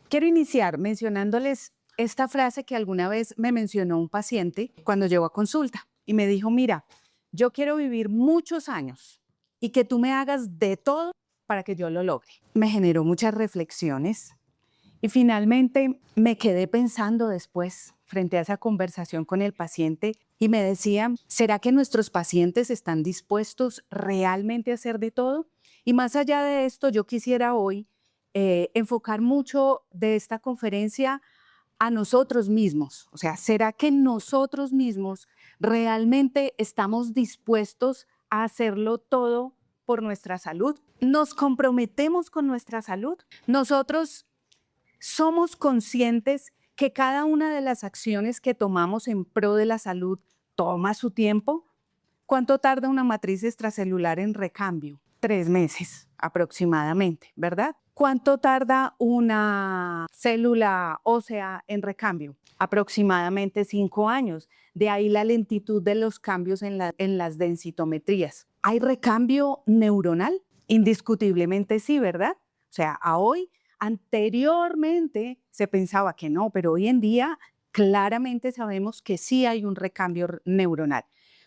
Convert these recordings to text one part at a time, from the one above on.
Quiero iniciar mencionándoles esta frase que alguna vez me mencionó un paciente cuando llegó a consulta y me dijo, mira, yo quiero vivir muchos años y que tú me hagas de todo para que yo lo logre. Me generó muchas reflexiones y finalmente me quedé pensando después frente a esa conversación con el paciente y me decía, ¿será que nuestros pacientes están dispuestos realmente a hacer de todo? Y más allá de esto, yo quisiera hoy enfocar mucho de esta conferencia a nosotros mismos. O sea, ¿será que nosotros mismos realmente estamos dispuestos a hacerlo todo por nuestra salud? ¿Nos comprometemos con nuestra salud? Nosotros somos conscientes que cada una de las acciones que tomamos en pro de la salud toma su tiempo. ¿Cuánto tarda una matriz extracelular en recambio? 3 meses aproximadamente, ¿verdad? ¿Cuánto tarda una célula ósea en recambio? Aproximadamente 5 años. De ahí la lentitud de los cambios en las densitometrías. ¿Hay recambio neuronal? Indiscutiblemente sí, ¿verdad? O sea, anteriormente se pensaba que no, pero hoy en día claramente sabemos que sí hay un recambio neuronal.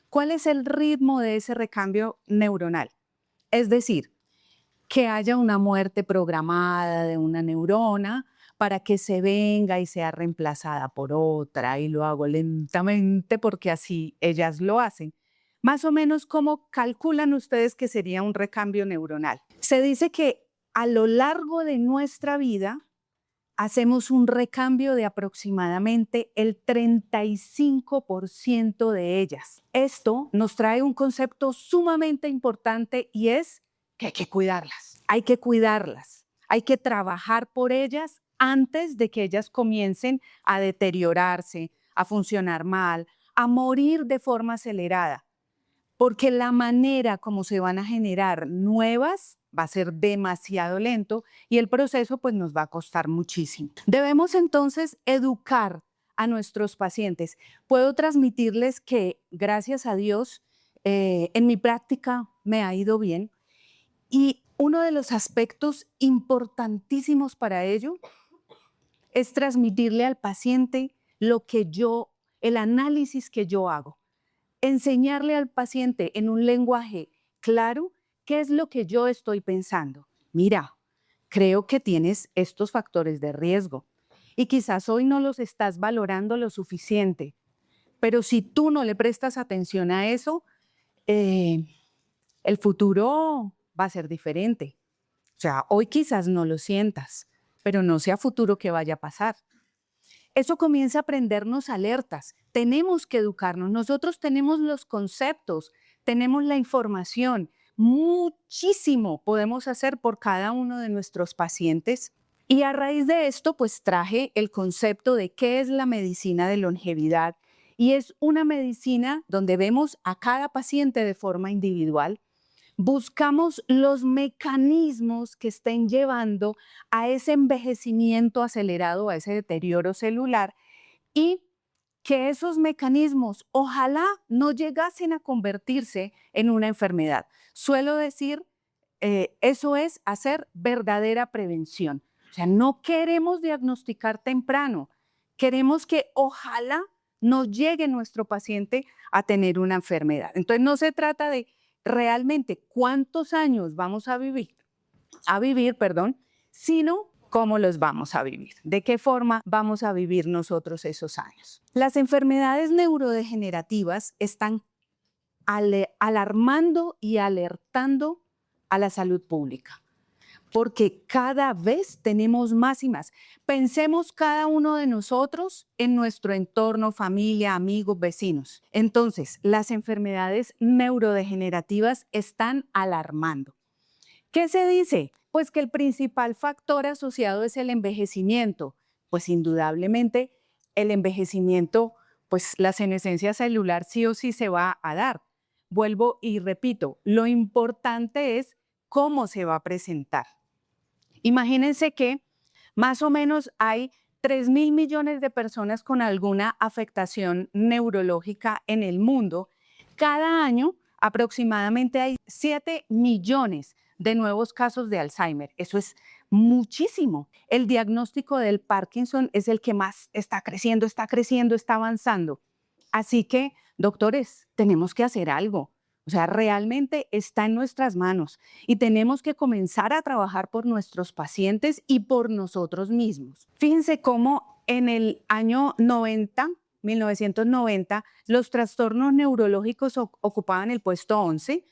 ¿Cuál es el ritmo de ese recambio neuronal? Es decir, que haya una muerte programada de una neurona para que se venga y sea reemplazada por otra, y lo hago lentamente porque así ellas lo hacen. Más o menos, ¿cómo calculan ustedes que sería un recambio neuronal? Se dice que a lo largo de nuestra vida hacemos un recambio de aproximadamente el 35% de ellas. Esto nos trae un concepto sumamente importante y es que hay que cuidarlas. Hay que cuidarlas. Hay que trabajar por ellas antes de que ellas comiencen a deteriorarse, a funcionar mal, a morir de forma acelerada, porque la manera como se van a generar nuevas va a ser demasiado lento y el proceso pues nos va a costar muchísimo. Debemos entonces educar a nuestros pacientes. Puedo transmitirles que gracias a Dios en mi práctica me ha ido bien y uno de los aspectos importantísimos para ello es transmitirle al paciente el análisis que yo hago. Enseñarle al paciente en un lenguaje claro qué es lo que yo estoy pensando. Mira, creo que tienes estos factores de riesgo y quizás hoy no los estás valorando lo suficiente, pero si tú no le prestas atención a eso, el futuro va a ser diferente. O sea, hoy quizás no lo sientas, pero no sea futuro que vaya a pasar. Eso comienza a prendernos alertas. Tenemos que educarnos. Nosotros tenemos los conceptos, tenemos la información. Muchísimo podemos hacer por cada uno de nuestros pacientes. Y a raíz de esto, pues traje el concepto de qué es la medicina de longevidad. Y es una medicina donde vemos a cada paciente de forma individual. Buscamos los mecanismos que estén llevando a ese envejecimiento acelerado, a ese deterioro celular y que esos mecanismos ojalá no llegasen a convertirse en una enfermedad. Suelo decir, eso es hacer verdadera prevención. O sea, no queremos diagnosticar temprano, queremos que ojalá no llegue nuestro paciente a tener una enfermedad. Entonces no se trata de realmente cuántos años vamos a vivir, perdón, sino cómo los vamos a vivir, de qué forma vamos a vivir nosotros esos años. Las enfermedades neurodegenerativas están alarmando y alertando a la salud pública, porque cada vez tenemos más y más. Pensemos cada uno de nosotros en nuestro entorno, familia, amigos, vecinos. Entonces, las enfermedades neurodegenerativas están alarmando. ¿Qué se dice? Pues que el principal factor asociado es el envejecimiento. Pues indudablemente el envejecimiento, pues la senescencia celular sí o sí se va a dar. Vuelvo y repito, lo importante es cómo se va a presentar. Imagínense que más o menos hay 3.000 millones de personas con alguna afectación neurológica en el mundo. Cada año aproximadamente hay 7 millones de nuevos casos de Alzheimer. Eso es muchísimo. El diagnóstico del Parkinson es el que más está creciendo, está avanzando. Así que, doctores, tenemos que hacer algo. O sea, realmente está en nuestras manos y tenemos que comenzar a trabajar por nuestros pacientes y por nosotros mismos. Fíjense cómo en el año 1990, los trastornos neurológicos ocupaban el puesto 11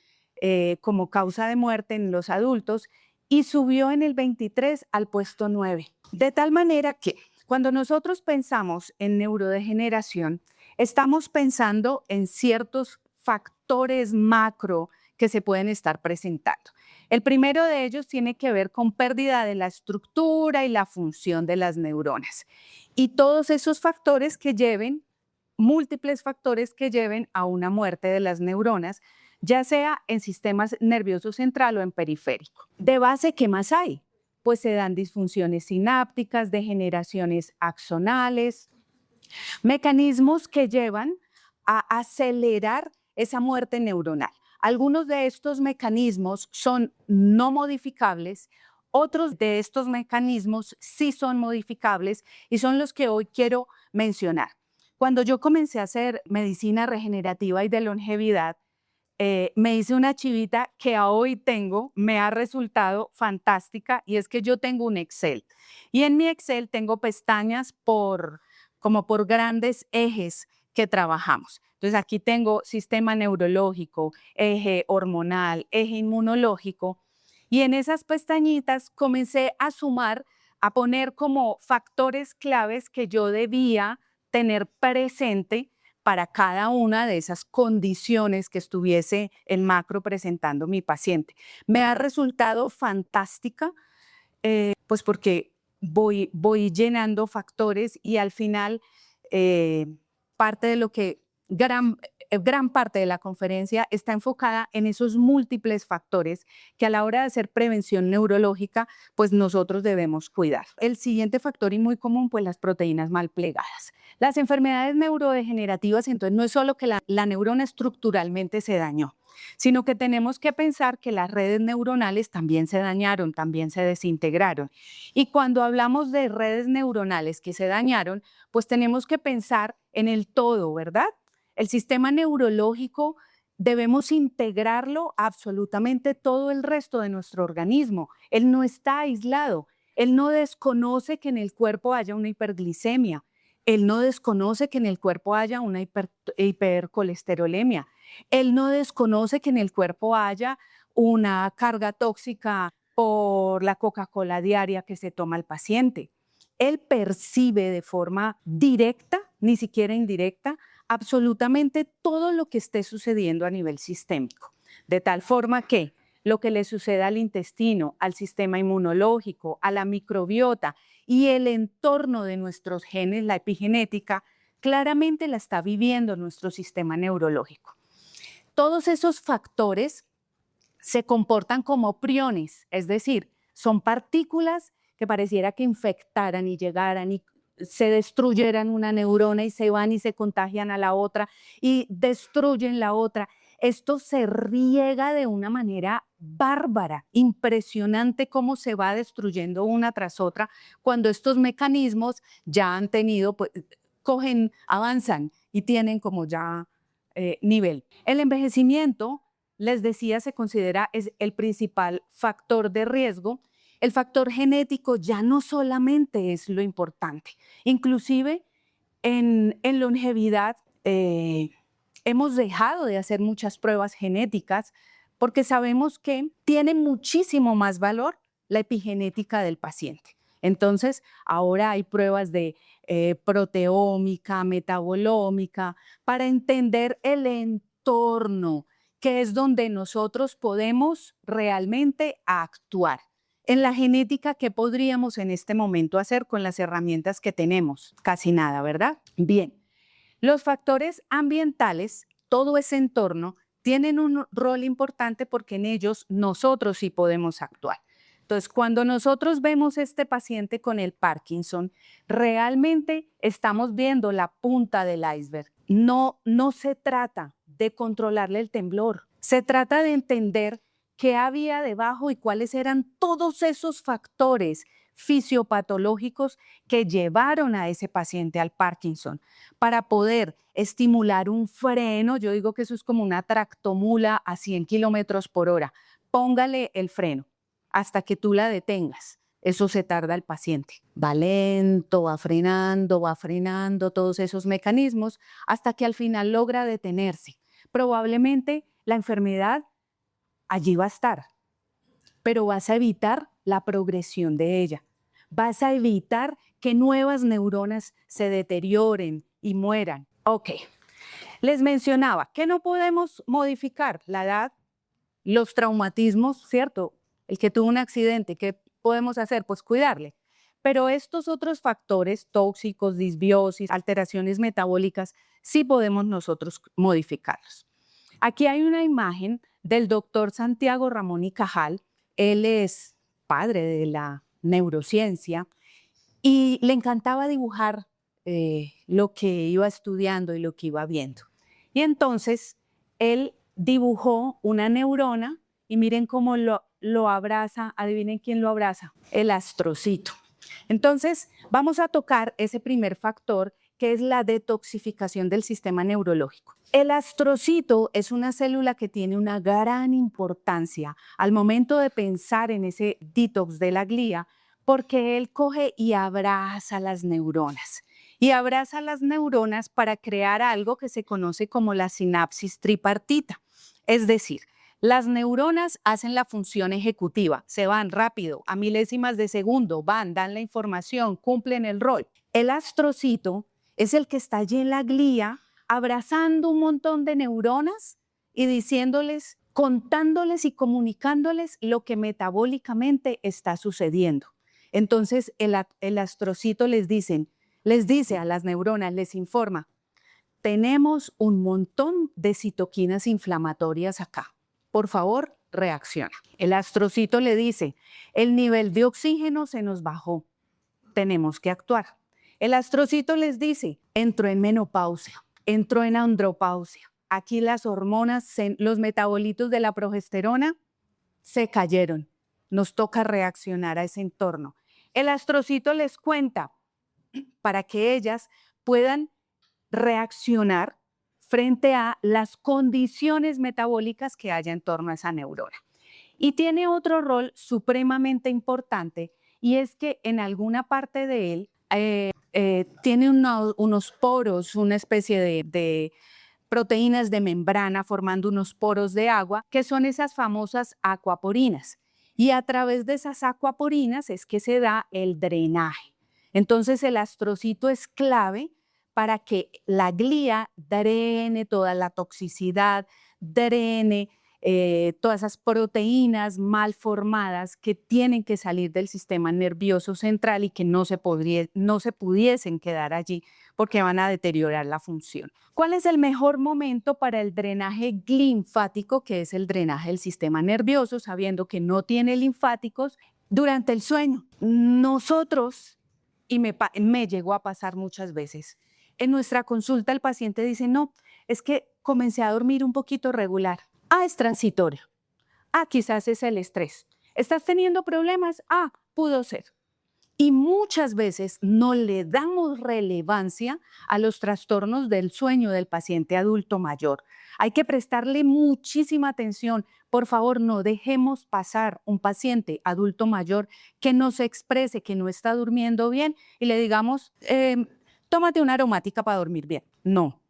como causa de muerte en los adultos y subió en el 23 al puesto 9. De tal manera que cuando nosotros pensamos en neurodegeneración, estamos pensando en ciertos factores macro que se pueden estar presentando. El primero de ellos tiene que ver con pérdida de la estructura y la función de las neuronas. Y todos esos factores que lleven, múltiples factores que lleven a una muerte de las neuronas, ya sea en sistemas nervioso central o en periférico. De base, ¿qué más hay? Pues se dan disfunciones sinápticas, degeneraciones axonales, mecanismos que llevan a acelerar esa muerte neuronal. Algunos de estos mecanismos son no modificables, otros de estos mecanismos sí son modificables y son los que hoy quiero mencionar. Cuando yo comencé a hacer medicina regenerativa y de longevidad, me hice una chivita que a hoy tengo, me ha resultado fantástica y es que yo tengo un Excel y en mi Excel tengo pestañas como por grandes ejes que trabajamos. Entonces aquí tengo sistema neurológico, eje hormonal, eje inmunológico y en esas pestañitas comencé a sumar, a poner como factores claves que yo debía tener presente para cada una de esas condiciones que estuviese el macro presentando mi paciente. Me ha resultado fantástica, pues porque voy llenando factores y al final parte de lo que gran parte de la conferencia está enfocada en esos múltiples factores que a la hora de hacer prevención neurológica, pues nosotros debemos cuidar. El siguiente factor y muy común, pues las proteínas mal plegadas. Las enfermedades neurodegenerativas, entonces no es solo que la neurona estructuralmente se dañó, sino que tenemos que pensar que las redes neuronales también se dañaron, también se desintegraron. Y cuando hablamos de redes neuronales que se dañaron, pues tenemos que pensar en el todo, ¿verdad? El sistema neurológico debemos integrarlo a absolutamente todo el resto de nuestro organismo. Él no está aislado. Él no desconoce que en el cuerpo haya una hiperglicemia. Él no desconoce que en el cuerpo haya una hipercolesterolemia. Él no desconoce que en el cuerpo haya una carga tóxica por la Coca-Cola diaria que se toma el paciente. Él percibe de forma directa, ni siquiera indirecta, absolutamente todo lo que esté sucediendo a nivel sistémico, de tal forma que lo que le suceda al intestino, al sistema inmunológico, a la microbiota y el entorno de nuestros genes, la epigenética, claramente la está viviendo nuestro sistema neurológico. Todos esos factores se comportan como priones, es decir, son partículas que pareciera que infectaran y llegaran y se destruyeran una neurona y se van y se contagian a la otra y destruyen la otra. Esto se riega de una manera bárbara, impresionante cómo se va destruyendo una tras otra cuando estos mecanismos ya han tenido, pues, cogen, avanzan y tienen como ya nivel. El envejecimiento, les decía, se considera es el principal factor de riesgo. El factor genético ya no solamente es lo importante, inclusive en longevidad hemos dejado de hacer muchas pruebas genéticas porque sabemos que tiene muchísimo más valor la epigenética del paciente. Entonces, ahora hay pruebas de proteómica, metabolómica, para entender el entorno, que es donde nosotros podemos realmente actuar. En la genética, ¿qué podríamos en este momento hacer con las herramientas que tenemos? Casi nada, ¿verdad? Bien, los factores ambientales, todo ese entorno, tienen un rol importante porque en ellos nosotros sí podemos actuar. Entonces, cuando nosotros vemos este paciente con el Parkinson, realmente estamos viendo la punta del iceberg. No se trata de controlarle el temblor, se trata de entender qué había debajo y cuáles eran todos esos factores fisiopatológicos que llevaron a ese paciente al Parkinson, para poder estimular un freno. Yo digo que eso es como una tractomula a 100 kilómetros por hora. Póngale el freno hasta que tú la detengas. Eso se tarda el paciente. Va lento, va frenando todos esos mecanismos hasta que al final logra detenerse. Probablemente la enfermedad allí va a estar, pero vas a evitar la progresión de ella. Vas a evitar que nuevas neuronas se deterioren y mueran. Ok, les mencionaba que no podemos modificar la edad, los traumatismos, ¿cierto? El que tuvo un accidente, ¿qué podemos hacer? Pues cuidarle. Pero estos otros factores tóxicos, disbiosis, alteraciones metabólicas, sí podemos nosotros modificarlos. Aquí hay una imagen del doctor Santiago Ramón y Cajal. Él es padre de la neurociencia y le encantaba dibujar lo que iba estudiando y lo que iba viendo. Y entonces él dibujó una neurona y miren cómo lo abraza. Adivinen quién lo abraza, el astrocito. Entonces vamos a tocar ese primer factor, que es la detoxificación del sistema neurológico. El astrocito es una célula que tiene una gran importancia al momento de pensar en ese detox de la glía, porque él coge y abraza las neuronas. Y abraza las neuronas para crear algo que se conoce como la sinapsis tripartita. Es decir, las neuronas hacen la función ejecutiva, se van rápido, a milésimas de segundo, dan la información, cumplen el rol. El astrocito es el que está allí en la glía, abrazando un montón de neuronas y diciéndoles, contándoles y comunicándoles lo que metabólicamente está sucediendo. Entonces el astrocito les dice a las neuronas, les informa, tenemos un montón de citoquinas inflamatorias acá. Por favor, reacciona. El astrocito le dice, el nivel de oxígeno se nos bajó, tenemos que actuar. El astrocito les dice, entró en menopausia, entró en andropausia. Aquí las hormonas, los metabolitos de la progesterona se cayeron. Nos toca reaccionar a ese entorno. El astrocito les cuenta para que ellas puedan reaccionar frente a las condiciones metabólicas que haya en torno a esa neurona. Y tiene otro rol supremamente importante, y es que en alguna parte de él tiene unos poros, una especie de proteínas de membrana formando unos poros de agua, que son esas famosas acuaporinas. Y a través de esas acuaporinas es que se da el drenaje. Entonces el astrocito es clave para que la glía drene toda la toxicidad, drene todas esas proteínas mal formadas que tienen que salir del sistema nervioso central y que no se pudiesen quedar allí porque van a deteriorar la función. ¿Cuál es el mejor momento para el drenaje linfático, que es el drenaje del sistema nervioso, sabiendo que no tiene linfáticos? Durante el sueño. Nosotros, y me llegó a pasar muchas veces, en nuestra consulta el paciente dice, no, es que comencé a dormir un poquito regular. Ah, es transitorio. Ah, quizás es el estrés. ¿Estás teniendo problemas? Ah, pudo ser. Y muchas veces no le damos relevancia a los trastornos del sueño del paciente adulto mayor. Hay que prestarle muchísima atención. Por favor, no dejemos pasar un paciente adulto mayor que no se exprese, que no está durmiendo bien y le digamos, tómate una aromática para dormir bien. No.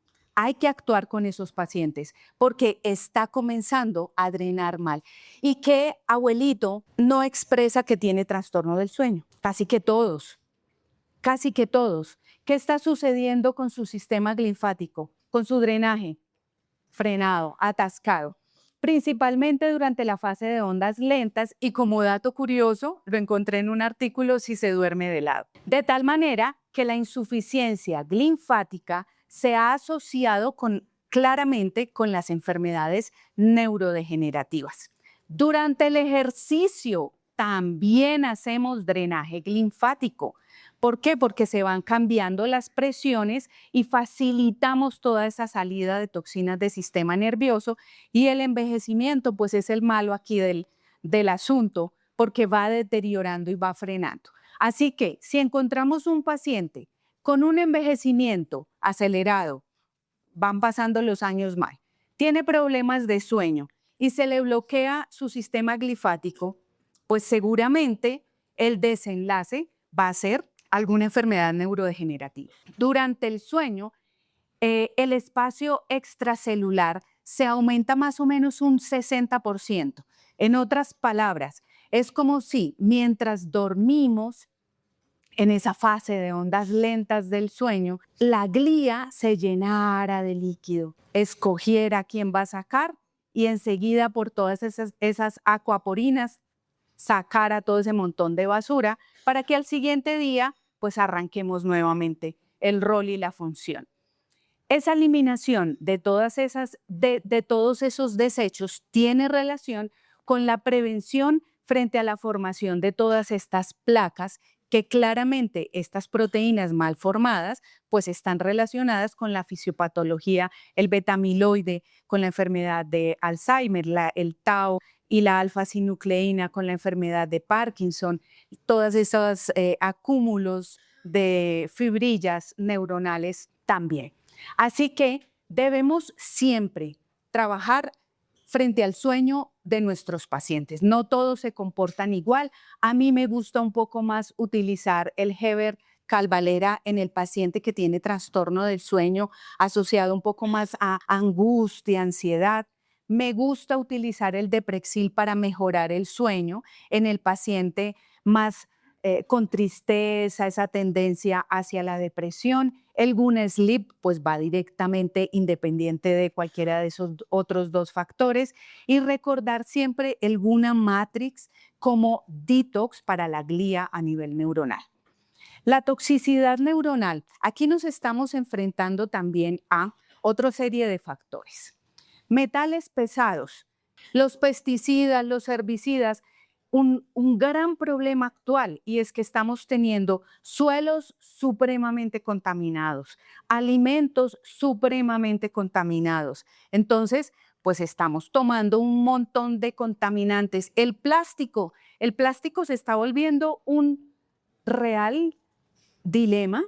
Hay que actuar con esos pacientes porque está comenzando a drenar mal. ¿Y qué abuelito no expresa que tiene trastorno del sueño? Casi que todos, casi que todos. ¿Qué está sucediendo con su sistema linfático, con su drenaje? Frenado, atascado. Principalmente durante la fase de ondas lentas y, como dato curioso, lo encontré en un artículo, si se duerme de lado. De tal manera que la insuficiencia linfática se ha asociado claramente con las enfermedades neurodegenerativas. Durante el ejercicio también hacemos drenaje linfático ¿Por qué? Porque se van cambiando las presiones y facilitamos toda esa salida de toxinas del sistema nervioso, y el envejecimiento pues es el malo aquí del asunto, porque va deteriorando y va frenando. Así que si encontramos un paciente con un envejecimiento acelerado, van pasando los años más, tiene problemas de sueño y se le bloquea su sistema glifático, pues seguramente el desenlace va a ser alguna enfermedad neurodegenerativa. Durante el sueño, el espacio extracelular se aumenta más o menos un 60%. En otras palabras, es como si mientras dormimos, en esa fase de ondas lentas del sueño, la glía se llenara de líquido, escogiera quién va a sacar y enseguida por todas esas acuaporinas sacara todo ese montón de basura para que al siguiente día pues arranquemos nuevamente el rol y la función. Esa eliminación de todos esos desechos tiene relación con la prevención frente a la formación de todas estas placas, que claramente estas proteínas mal formadas pues están relacionadas con la fisiopatología, el beta-amiloide, con la enfermedad de Alzheimer, el tau y la alfa-sinucleína con la enfermedad de Parkinson, todos esos acúmulos de fibrillas neuronales también. Así que debemos siempre trabajar frente al sueño de nuestros pacientes. No todos se comportan igual. A mí me gusta un poco más utilizar el Heber-Calvalera en el paciente que tiene trastorno del sueño asociado un poco más a angustia, ansiedad. Me gusta utilizar el Deprexil para mejorar el sueño en el paciente más con tristeza, esa tendencia hacia la depresión. El Guna Sleep pues va directamente independiente de cualquiera de esos otros dos factores, y recordar siempre el Guna Matrix como detox para la glía a nivel neuronal. La toxicidad neuronal, aquí nos estamos enfrentando también a otra serie de factores. Metales pesados, los pesticidas, los herbicidas, un gran problema actual, y es que estamos teniendo suelos supremamente contaminados, alimentos supremamente contaminados. Entonces, pues estamos tomando un montón de contaminantes. El plástico se está volviendo un real dilema,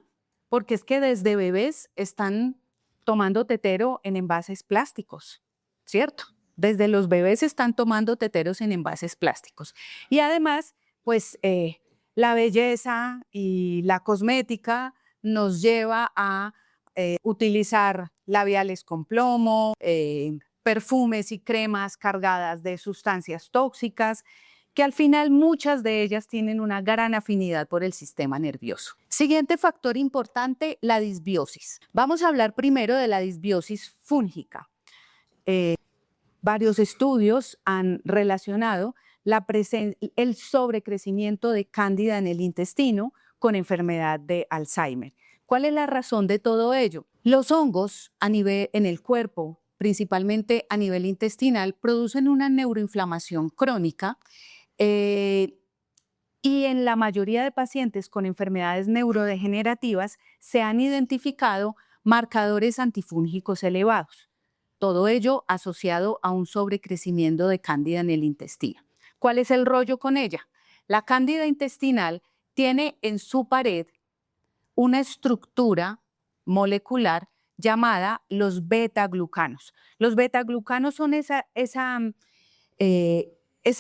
porque es que desde bebés están tomando tetero en envases plásticos, ¿cierto? Desde los bebés están tomando teteros en envases plásticos. Y además, pues la belleza y la cosmética nos lleva a utilizar labiales con plomo, perfumes y cremas cargadas de sustancias tóxicas, que al final muchas de ellas tienen una gran afinidad por el sistema nervioso. Siguiente factor importante, la disbiosis. Vamos a hablar primero de la disbiosis fúngica. Varios estudios han relacionado el sobrecrecimiento de cándida en el intestino con enfermedad de Alzheimer. ¿Cuál es la razón de todo ello? Los hongos en el cuerpo, principalmente a nivel intestinal, producen una neuroinflamación crónica, y en la mayoría de pacientes con enfermedades neurodegenerativas se han identificado marcadores antifúngicos elevados. Todo ello asociado a un sobrecrecimiento de cándida en el intestino. ¿Cuál es el rollo con ella? La cándida intestinal tiene en su pared una estructura molecular llamada los beta-glucanos. Los beta-glucanos son esa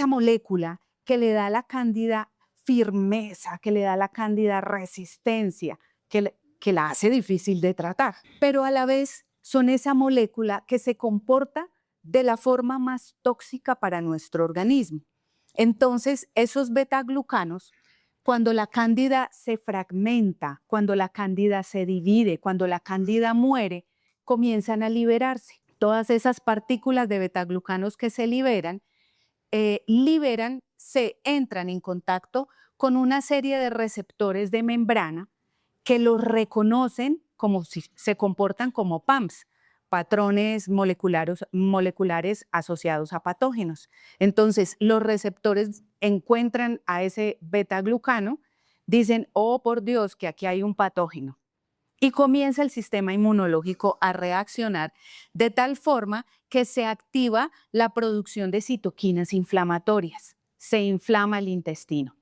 molécula que le da a la cándida firmeza, que le da a la cándida resistencia, que la hace difícil de tratar, pero a la vez son esa molécula que se comporta de la forma más tóxica para nuestro organismo. Entonces, esos beta-glucanos, cuando la cándida se fragmenta, cuando la cándida se divide, cuando la cándida muere, comienzan a liberarse. Todas esas partículas de beta-glucanos que se liberan, entran en contacto con una serie de receptores de membrana que los reconocen como si se comportan como PAMs, patrones moleculares asociados a patógenos. Entonces, los receptores encuentran a ese beta-glucano, dicen, oh por Dios, que aquí hay un patógeno. Y comienza el sistema inmunológico a reaccionar de tal forma que se activa la producción de citoquinas inflamatorias. Se inflama el intestino.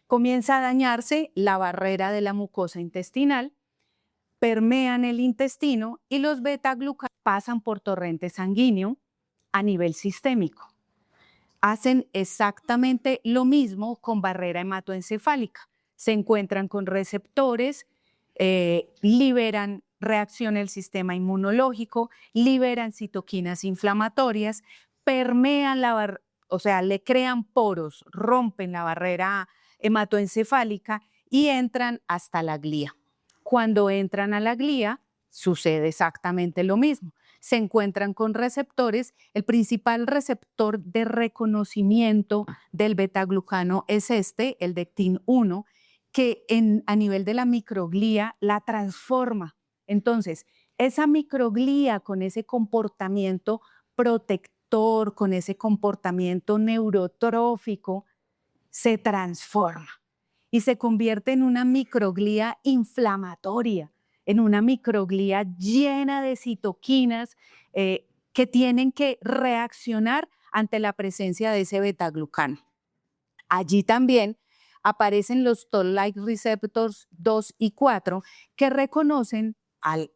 Comienza a dañarse la barrera de la mucosa intestinal, permean el intestino y los beta-glucanos pasan por torrente sanguíneo a nivel sistémico. Hacen exactamente lo mismo con barrera hematoencefálica. Se encuentran con receptores, liberan, reacciona el sistema inmunológico, liberan citoquinas inflamatorias, permean o sea, le crean poros, rompen la barrera hematoencefálica y entran hasta la glía. Cuando entran a la glía, sucede exactamente lo mismo. Se encuentran con receptores. El principal receptor de reconocimiento del betaglucano es el de TIN1, que a nivel de la microglía la transforma. Entonces, esa microglía con ese comportamiento protector, con ese comportamiento neurotrófico, se transforma y se convierte en una microglía inflamatoria, en una microglía llena de citoquinas que tienen que reaccionar ante la presencia de ese betaglucano. Allí también aparecen los Toll-like receptors 2 y 4 que reconocen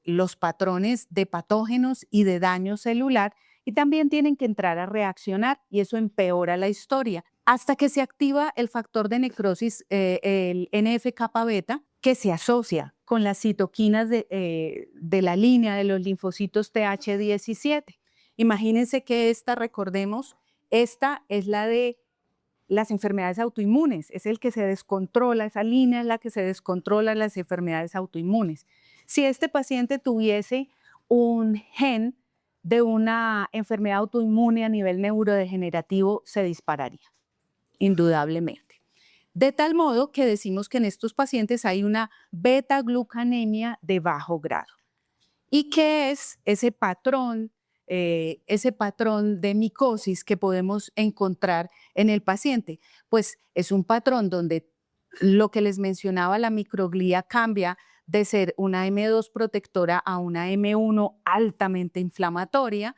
los patrones de patógenos y de daño celular y también tienen que entrar a reaccionar y eso empeora la historia hasta que se activa el factor de necrosis, el NF-kappa beta, que se asocia con las citoquinas de la línea de los linfocitos TH17. Imagínense que recordemos, esta es la de las enfermedades autoinmunes, es el que se descontrola, esa línea es la que se descontrola las enfermedades autoinmunes. Si este paciente tuviese un gen de una enfermedad autoinmune a nivel neurodegenerativo, se dispararía, indudablemente. De tal modo que decimos que en estos pacientes hay una beta-glucanemia de bajo grado. ¿Y qué es ese patrón de micosis que podemos encontrar en el paciente? Pues es un patrón donde lo que les mencionaba, la microglía cambia de ser una M2 protectora a una M1 altamente inflamatoria.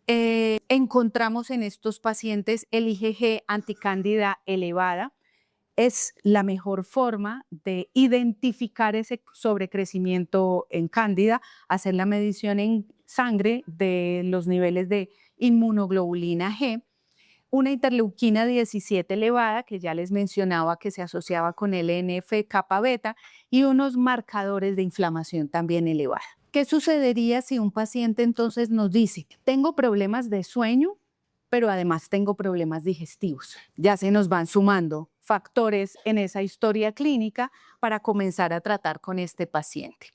Encontramos en estos pacientes el IgG anticándida elevada. Es la mejor forma de identificar ese sobrecrecimiento en cándida, hacer la medición en sangre de los niveles de inmunoglobulina G, una interleuquina 17 elevada, que ya les mencionaba que se asociaba con el NF-kappa beta, y unos marcadores de inflamación también elevada. ¿Qué sucedería si un paciente entonces nos dice, tengo problemas de sueño, pero además tengo problemas digestivos? Ya se nos van sumando factores en esa historia clínica para comenzar a tratar con este paciente.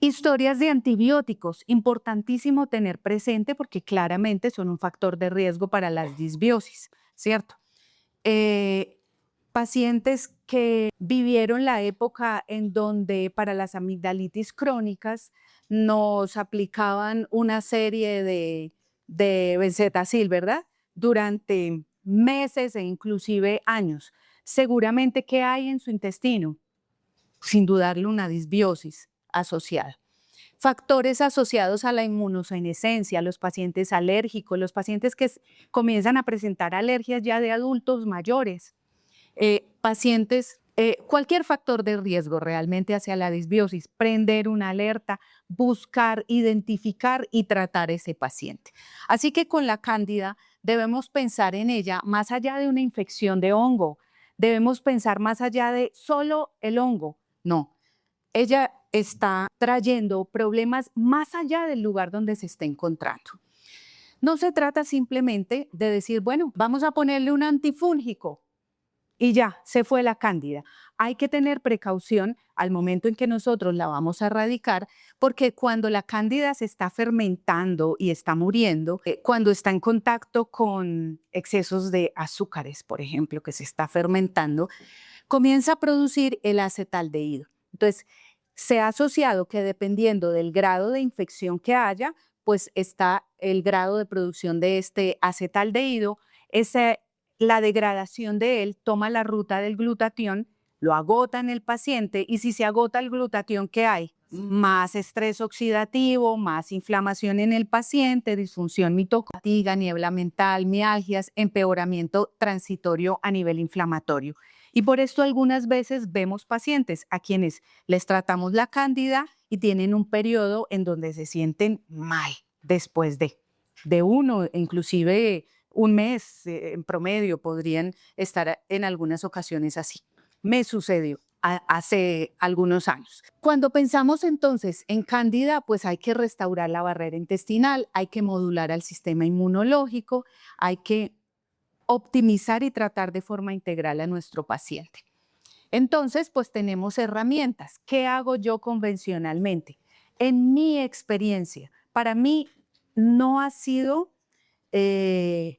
Historias de antibióticos, importantísimo tener presente porque claramente son un factor de riesgo para las disbiosis, ¿cierto? Pacientes que vivieron la época en donde para las amigdalitis crónicas nos aplicaban una serie de benzetacil, ¿verdad? Durante meses e inclusive años. Seguramente, ¿qué hay en su intestino? Sin dudarle una disbiosis asociada. Factores asociados a la inmunosenescencia, los pacientes alérgicos, los pacientes que comienzan a presentar alergias ya de adultos mayores, pacientes, cualquier factor de riesgo realmente hacia la disbiosis, prender una alerta, buscar, identificar y tratar ese paciente. Así que con la cándida debemos pensar en ella más allá de una infección de hongo, debemos pensar más allá de solo el hongo, no. Ella está trayendo problemas más allá del lugar donde se está encontrando. No se trata simplemente de decir, bueno, vamos a ponerle un antifúngico y ya, se fue la cándida. Hay que tener precaución al momento en que nosotros la vamos a erradicar, porque cuando la cándida se está fermentando y está muriendo, cuando está en contacto con excesos de azúcares, por ejemplo, que se está fermentando, comienza a producir el acetaldehído. Entonces, se ha asociado que dependiendo del grado de infección que haya, pues está el grado de producción de este acetaldehído. la degradación de él toma la ruta del glutatión, lo agota en el paciente y si se agota el glutatión, ¿qué hay? Más estrés oxidativo, más inflamación en el paciente, disfunción mitocondrial, niebla mental, mialgias, empeoramiento transitorio a nivel inflamatorio. Y por esto algunas veces vemos pacientes a quienes les tratamos la cándida y tienen un periodo en donde se sienten mal después de uno, inclusive un mes en promedio podrían estar en algunas ocasiones así. Me sucedió hace algunos años. Cuando pensamos entonces en cándida, pues hay que restaurar la barrera intestinal, hay que modular al sistema inmunológico, hay que optimizar y tratar de forma integral a nuestro paciente. Entonces, pues tenemos herramientas. ¿Qué hago yo convencionalmente? En mi experiencia, para mí no ha sido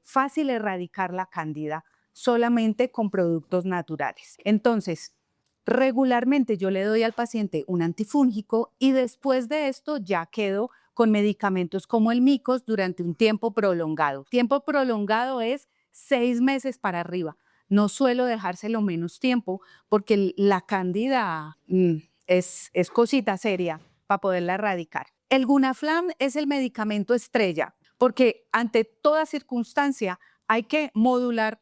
fácil erradicar la cándida solamente con productos naturales. Entonces, regularmente yo le doy al paciente un antifúngico y después de esto ya quedo con medicamentos como el Micos durante un tiempo prolongado. Tiempo prolongado es 6 meses para arriba. No suelo dejárselo menos tiempo porque la cándida es cosita seria para poderla erradicar. El Gunaflam es el medicamento estrella porque ante toda circunstancia hay que modular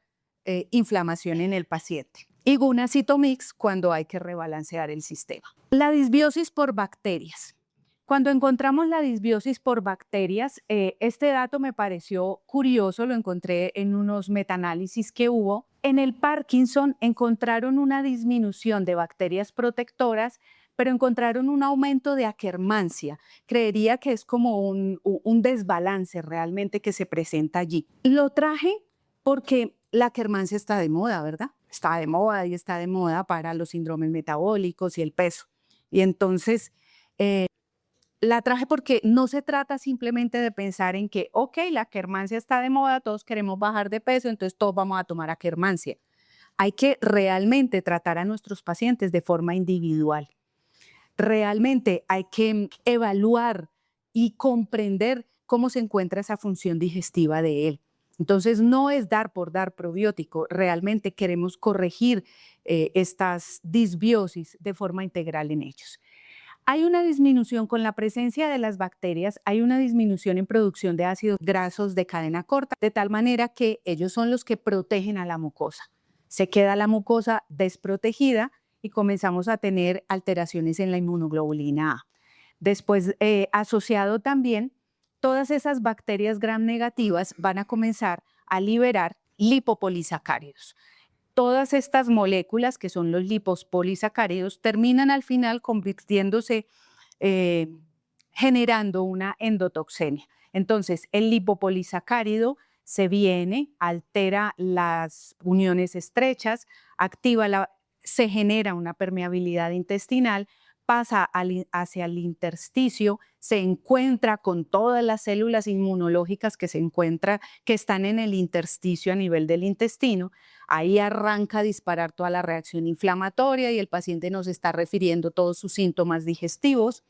inflamación en el paciente. Y Gunacitomix cuando hay que rebalancear el sistema. La disbiosis por bacterias. Cuando encontramos la disbiosis por bacterias, este dato me pareció curioso, lo encontré en unos metaanálisis que hubo. En el Parkinson encontraron una disminución de bacterias protectoras, pero encontraron un aumento de Akkermansia. Creería que es como un desbalance realmente que se presenta allí. Lo traje porque la Akkermansia está de moda, ¿verdad? Está de moda y está de moda para los síndromes metabólicos y el peso. Y entonces la traje porque no se trata simplemente de pensar en que, ok, la Akkermansia está de moda, todos queremos bajar de peso, entonces todos vamos a tomar Akkermansia. Hay que realmente tratar a nuestros pacientes de forma individual. Realmente hay que evaluar y comprender cómo se encuentra esa función digestiva de él. Entonces, no es dar por dar probiótico, realmente queremos corregir estas disbiosis de forma integral en ellos. Hay una disminución con la presencia de las bacterias, hay una disminución en producción de ácidos grasos de cadena corta, de tal manera que ellos son los que protegen a la mucosa. Se queda la mucosa desprotegida y comenzamos a tener alteraciones en la inmunoglobulina A. Después, asociado también, todas esas bacterias gram negativas van a comenzar a liberar lipopolisacáridos. Todas estas moléculas, que son los lipopolisacáridos, terminan al final convirtiéndose, generando una endotoxemia. Entonces, el lipopolisacárido se viene, altera las uniones estrechas, se genera una permeabilidad intestinal, pasa hacia el intersticio, se encuentra con todas las células inmunológicas que están en el intersticio a nivel del intestino. Ahí arranca a disparar toda la reacción inflamatoria y el paciente nos está refiriendo todos sus síntomas digestivos.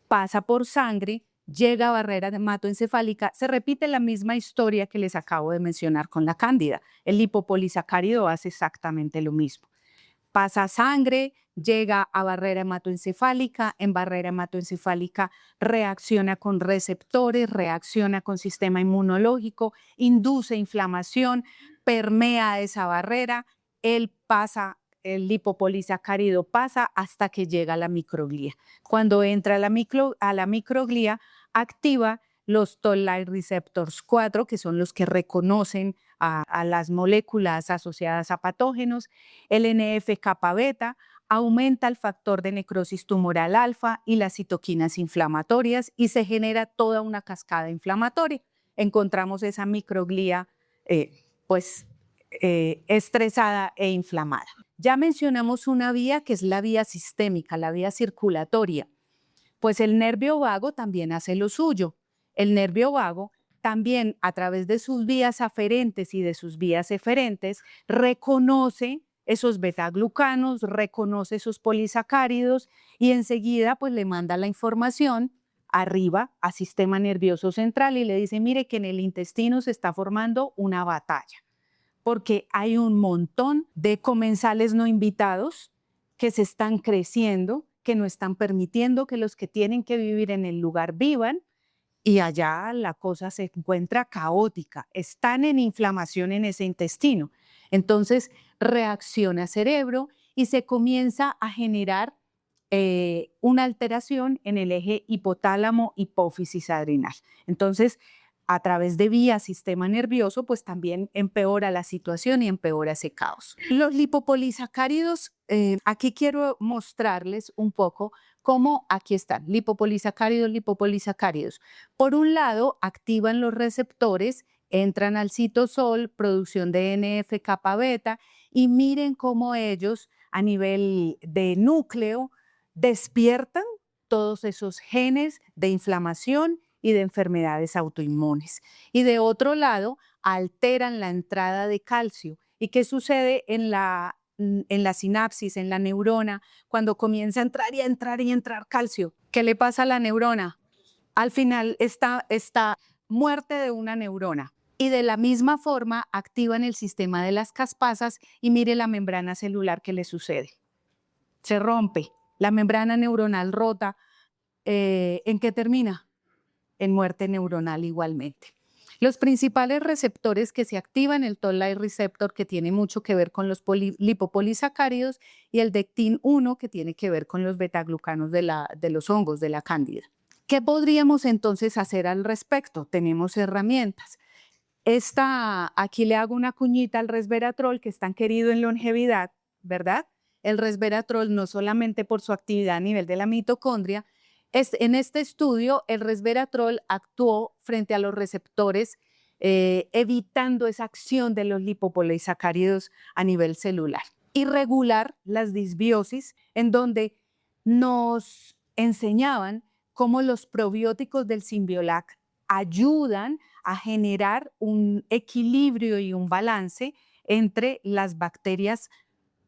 Pasa por sangre, llega a barrera hematoencefálica, se repite la misma historia que les acabo de mencionar con la cándida. El lipopolisacárido hace exactamente lo mismo. Pasa a sangre, llega a barrera hematoencefálica, en barrera hematoencefálica reacciona con receptores, reacciona con sistema inmunológico, induce inflamación, permea esa barrera, el lipopolisacárido pasa hasta que llega a la microglía. Cuando entra a la microglía, activa los Toll-like receptors 4, que son los que reconocen a las moléculas asociadas a patógenos, el NF-kappa beta, aumenta el factor de necrosis tumoral alfa y las citoquinas inflamatorias y se genera toda una cascada inflamatoria. Encontramos esa microglía estresada e inflamada. Ya mencionamos una vía que es la vía sistémica, la vía circulatoria. Pues el nervio vago también hace lo suyo. El nervio vago también a través de sus vías aferentes y de sus vías eferentes reconoce esos betaglucanos, reconoce esos polisacáridos y enseguida pues le manda la información arriba al sistema nervioso central y le dice, mire que en el intestino se está formando una batalla. porque hay un montón de comensales no invitados que se están creciendo, que no están permitiendo que los que tienen que vivir en el lugar vivan, y allá la cosa se encuentra caótica, están en inflamación en ese intestino. Entonces reacciona cerebro y se comienza a generar una alteración en el eje hipotálamo-hipófisis adrenal. Entonces, a través de vía sistema nervioso, pues también empeora la situación y empeora ese caos. Los lipopolisacáridos, aquí quiero mostrarles un poco cómo aquí están, lipopolisacáridos, lipopolisacáridos. Por un lado, activan los receptores, entran al citosol, producción de NF-kappa beta, y miren cómo ellos a nivel de núcleo despiertan todos esos genes de inflamación y de enfermedades autoinmunes. Y de otro lado, alteran la entrada de calcio. ¿Y qué sucede en la sinapsis, en la neurona, cuando comienza a entrar y a entrar y a entrar calcio? ¿Qué le pasa a la neurona? Al final está muerte de una neurona. Y de la misma forma activan el sistema de las caspasas y mire la membrana celular que le sucede. Se rompe. La membrana neuronal rota. ¿En qué termina? En muerte neuronal igualmente. Los principales receptores que se activan, el Toll-like receptor, que tiene mucho que ver con los lipopolisacáridos, y el Dectin-1, que tiene que ver con los betaglucanos de los hongos, de la cándida. ¿Qué podríamos entonces hacer al respecto? Tenemos herramientas. Aquí le hago una cuñita al resveratrol, que es tan querido en longevidad, ¿verdad? El resveratrol, no solamente por su actividad a nivel de la mitocondria, en este estudio el resveratrol actuó frente a los receptores, evitando esa acción de los lipopolisacáridos a nivel celular. Y regular las disbiosis, en donde nos enseñaban cómo los probióticos del Symbiolac ayudan a generar un equilibrio y un balance entre las bacterias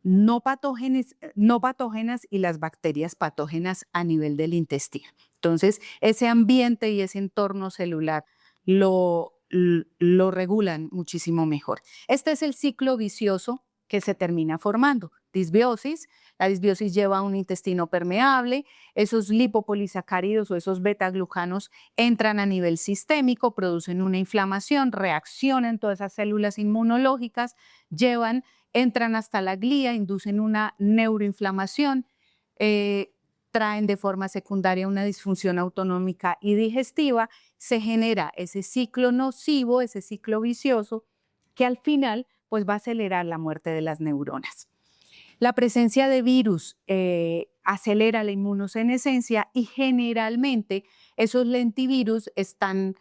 no patógenas y las bacterias patógenas a nivel del intestino. Entonces, ese ambiente y ese entorno celular lo regulan muchísimo mejor. Este es el ciclo vicioso que se termina formando. Disbiosis, la disbiosis lleva a un intestino permeable, esos lipopolisacáridos o esos betaglucanos entran a nivel sistémico, producen una inflamación, reaccionan todas esas células inmunológicas, entran hasta la glía, inducen una neuroinflamación, traen de forma secundaria una disfunción autonómica y digestiva, se genera ese ciclo nocivo, ese ciclo vicioso, que al final pues va a acelerar la muerte de las neuronas. La presencia de virus acelera la inmunosenescencia y generalmente esos lentivirus están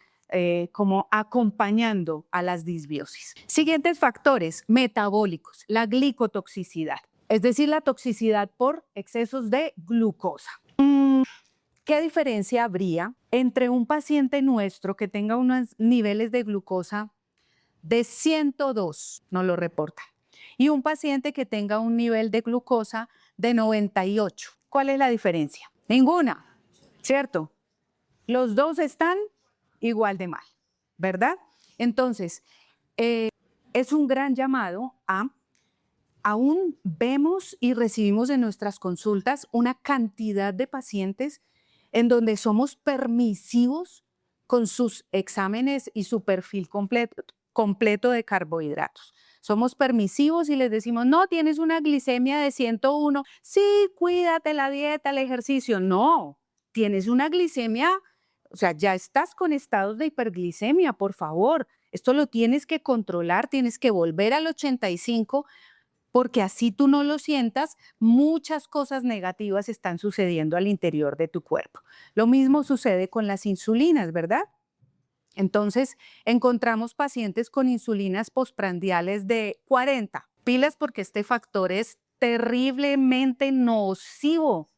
como acompañando a las disbiosis. Siguientes factores metabólicos, la glicotoxicidad, es decir, la toxicidad por excesos de glucosa. ¿Qué diferencia habría entre un paciente nuestro que tenga unos niveles de glucosa de 102, no lo reporta, y un paciente que tenga un nivel de glucosa de 98? ¿Cuál es la diferencia? Ninguna, ¿cierto? Los dos están igual de mal, ¿verdad? Entonces, es un gran llamado aún vemos y recibimos en nuestras consultas una cantidad de pacientes en donde somos permisivos con sus exámenes y su perfil completo de carbohidratos. Somos permisivos y les decimos, no, tienes una glicemia de 101, sí, cuídate la dieta, el ejercicio. No, tienes una glicemia, o sea, ya estás con estados de hiperglicemia, por favor. Esto lo tienes que controlar, tienes que volver al 85, porque así tú no lo sientas, muchas cosas negativas están sucediendo al interior de tu cuerpo. Lo mismo sucede con las insulinas, ¿verdad? Entonces, encontramos pacientes con insulinas postprandiales de 40. Pilas, porque este factor es terriblemente nocivo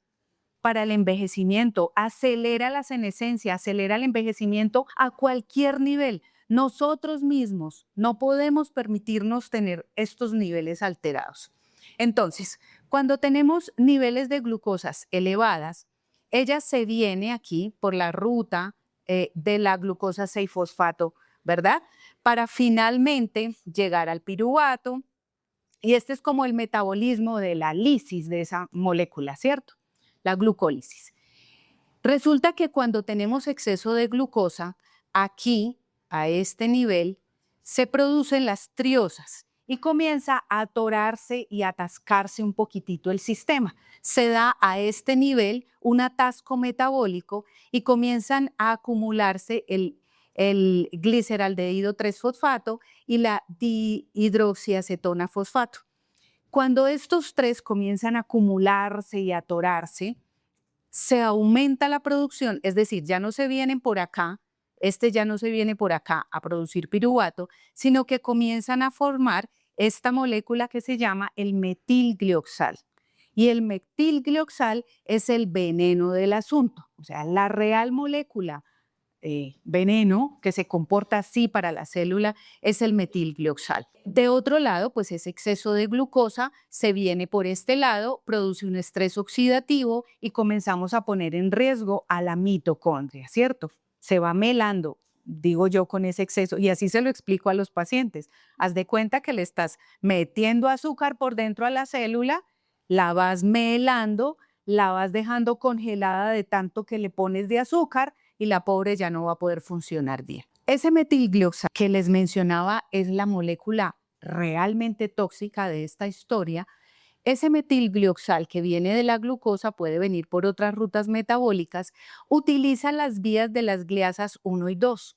para el envejecimiento, acelera la senescencia, acelera el envejecimiento a cualquier nivel. Nosotros mismos no podemos permitirnos tener estos niveles alterados. Entonces, cuando tenemos niveles de glucosas elevadas, ella se viene aquí por la ruta de la glucosa 6-fosfato, ¿verdad? para finalmente llegar al piruvato. Y este es como el metabolismo de la lisis de esa molécula, ¿cierto? La glucólisis. Resulta que cuando tenemos exceso de glucosa, aquí, a este nivel, se producen las triosas y comienza a atorarse y atascarse un poquitito el sistema. Se da a este nivel un atasco metabólico y comienzan a acumularse el gliceraldehído 3-fosfato y la dihidroxiacetona fosfato. Cuando estos tres comienzan a acumularse y atorarse, se aumenta la producción, es decir, ya no se vienen por acá, ya no se viene por acá a producir piruvato, sino que comienzan a formar esta molécula que se llama el metilglioxal. Y el metilglioxal es el veneno del asunto, o sea, la real molécula veneno que se comporta así para la célula es el metilglioxal. De otro lado, pues ese exceso de glucosa se viene por este lado, produce un estrés oxidativo y comenzamos a poner en riesgo a la mitocondria, ¿cierto? Se va melando, digo yo, con ese exceso y así se lo explico a los pacientes. Haz de cuenta que le estás metiendo azúcar por dentro a la célula, la vas melando, la vas dejando congelada de tanto que le pones de azúcar y la pobre ya no va a poder funcionar bien. Ese metilglioxal que les mencionaba es la molécula realmente tóxica de esta historia. Ese metilglioxal que viene de la glucosa puede venir por otras rutas metabólicas, utiliza las vías de las gliasas 1 y 2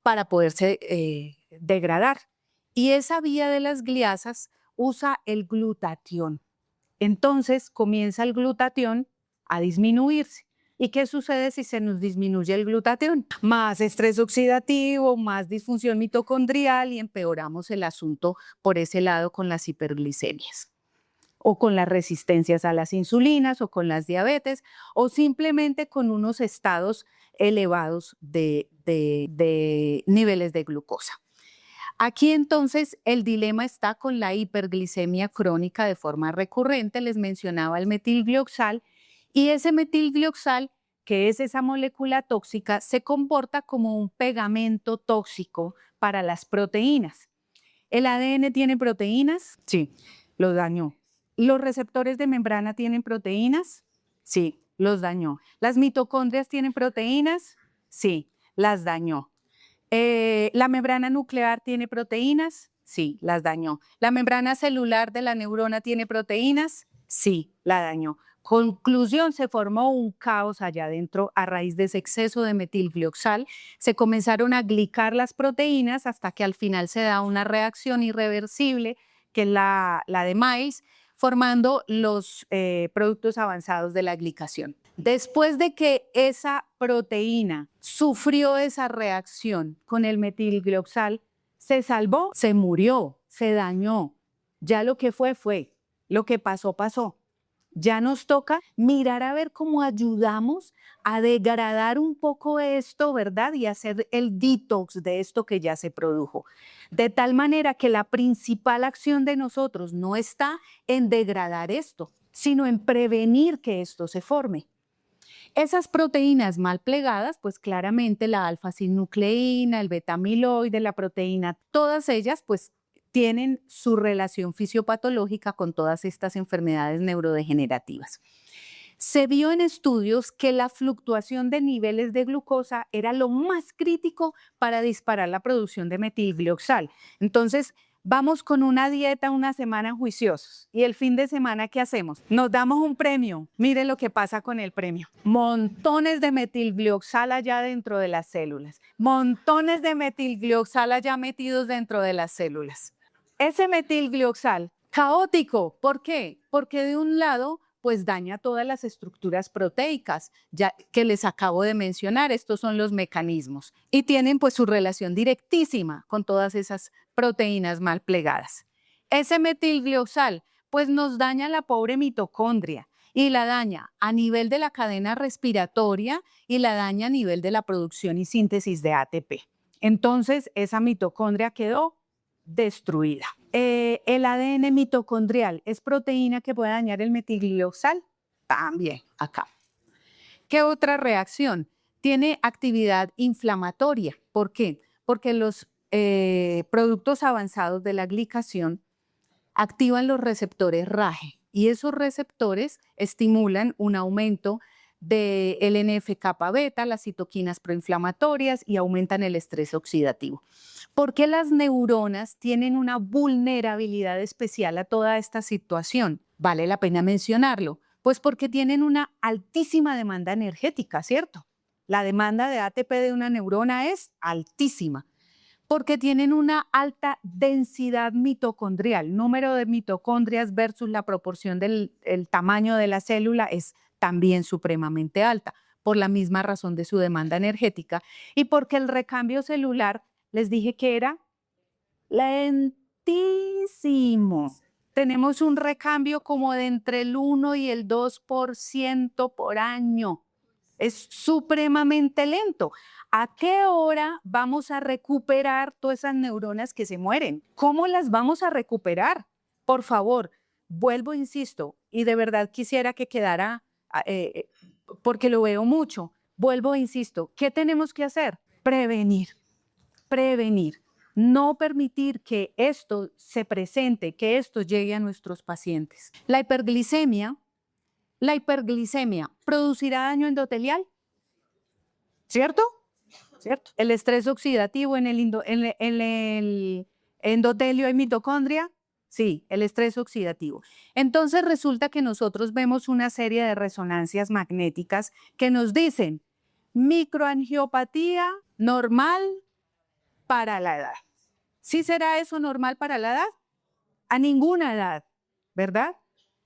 para poderse degradar. Y esa vía de las gliasas usa el glutatión. Entonces comienza el glutatión a disminuirse. ¿Y qué sucede si se nos disminuye el glutatión? Más estrés oxidativo, más disfunción mitocondrial y empeoramos el asunto por ese lado con las hiperglicemias o con las resistencias a las insulinas o con las diabetes o simplemente con unos estados elevados de niveles de glucosa. Aquí entonces el dilema está con la hiperglicemia crónica de forma recurrente, les mencionaba el metilglioxal, y ese metilglioxal, que es esa molécula tóxica, se comporta como un pegamento tóxico para las proteínas. ¿El ADN tiene proteínas? Sí, los dañó. ¿Los receptores de membrana tienen proteínas? Sí, los dañó. ¿Las mitocondrias tienen proteínas? Sí, las dañó. ¿La membrana nuclear tiene proteínas? Sí, las dañó. ¿La membrana celular de la neurona tiene proteínas? Sí, la dañó. Conclusión, se formó un caos allá adentro a raíz de ese exceso de metilglioxal. Se comenzaron a glicar las proteínas hasta que al final se da una reacción irreversible, que es la de Miles, formando los productos avanzados de la glicación. Después de que esa proteína sufrió esa reacción con el metilglioxal, se salvó, se murió, se dañó. Ya lo que fue, fue. Lo que pasó, pasó. Ya nos toca mirar a ver cómo ayudamos a degradar un poco esto, ¿verdad? Y hacer el detox de esto que ya se produjo. De tal manera que la principal acción de nosotros no está en degradar esto, sino en prevenir que esto se forme. Esas proteínas mal plegadas, pues claramente la alfa-sinucleína, el beta-amiloide, la proteína, todas ellas pues tienen su relación fisiopatológica con todas estas enfermedades neurodegenerativas. Se vio en estudios que la fluctuación de niveles de glucosa era lo más crítico para disparar la producción de metilglioxal. Entonces, vamos con una dieta una semana juiciosos y el fin de semana, ¿qué hacemos? Nos damos un premio. Mire lo que pasa con el premio. Montones de metilglioxal allá dentro de las células. Montones de metilglioxal allá metidos dentro de las células. Ese metilglioxal, caótico. ¿Por qué? Porque de un lado pues daña todas las estructuras proteicas, ya que les acabo de mencionar, estos son los mecanismos y tienen pues su relación directísima con todas esas proteínas mal plegadas. Ese metilglioxal pues nos daña la pobre mitocondria y la daña a nivel de la cadena respiratoria y la daña a nivel de la producción y síntesis de ATP. Entonces esa mitocondria quedó destruida. El ADN mitocondrial es proteína que puede dañar el metilglioxal. También acá. ¿Qué otra reacción? Tiene actividad inflamatoria. ¿Por qué? Porque los productos avanzados de la glicación activan los receptores RAGE y esos receptores estimulan un aumento del NF-kappa beta, las citoquinas proinflamatorias y aumentan el estrés oxidativo. ¿Por qué las neuronas tienen una vulnerabilidad especial a toda esta situación? Vale la pena mencionarlo, pues porque tienen una altísima demanda energética, ¿cierto? La demanda de ATP de una neurona es altísima, porque tienen una alta densidad mitocondrial. Número de mitocondrias versus la proporción del tamaño de la célula es también supremamente alta, por la misma razón de su demanda energética y porque el recambio celular, les dije que era lentísimo. Tenemos un recambio como de entre el 1 y el 2% por año. Es supremamente lento. ¿A qué hora vamos a recuperar todas esas neuronas que se mueren? ¿Cómo las vamos a recuperar? Por favor, vuelvo, insisto, y de verdad quisiera que quedara, porque lo veo mucho, vuelvo, insisto, ¿qué tenemos que hacer? Prevenir, prevenir. No permitir que esto se presente, que esto llegue a nuestros pacientes. La hiperglicemia producirá daño endotelial, ¿cierto? ¿Cierto? El estrés oxidativo en el endotelio y mitocondria, sí, el estrés oxidativo. Entonces resulta que nosotros vemos una serie de resonancias magnéticas que nos dicen microangiopatía normal para la edad. ¿Sí será eso normal para la edad? A ninguna edad, ¿verdad?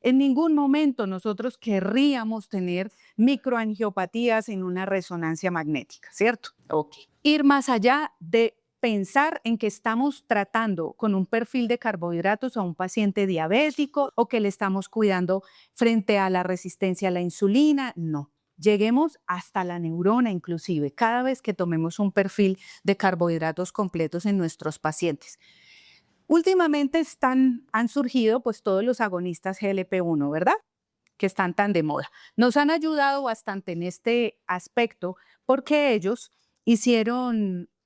En ningún momento nosotros querríamos tener microangiopatías en una resonancia magnética, ¿cierto? Ok. Ir más allá de pensar en que estamos tratando con un perfil de carbohidratos a un paciente diabético o que le estamos cuidando frente a la resistencia a la insulina, no. Lleguemos hasta la neurona inclusive, cada vez que tomemos un perfil de carbohidratos completos en nuestros pacientes. Últimamente han surgido pues todos los agonistas GLP-1, ¿verdad? Que están tan de moda. Nos han ayudado bastante en este aspecto porque ellos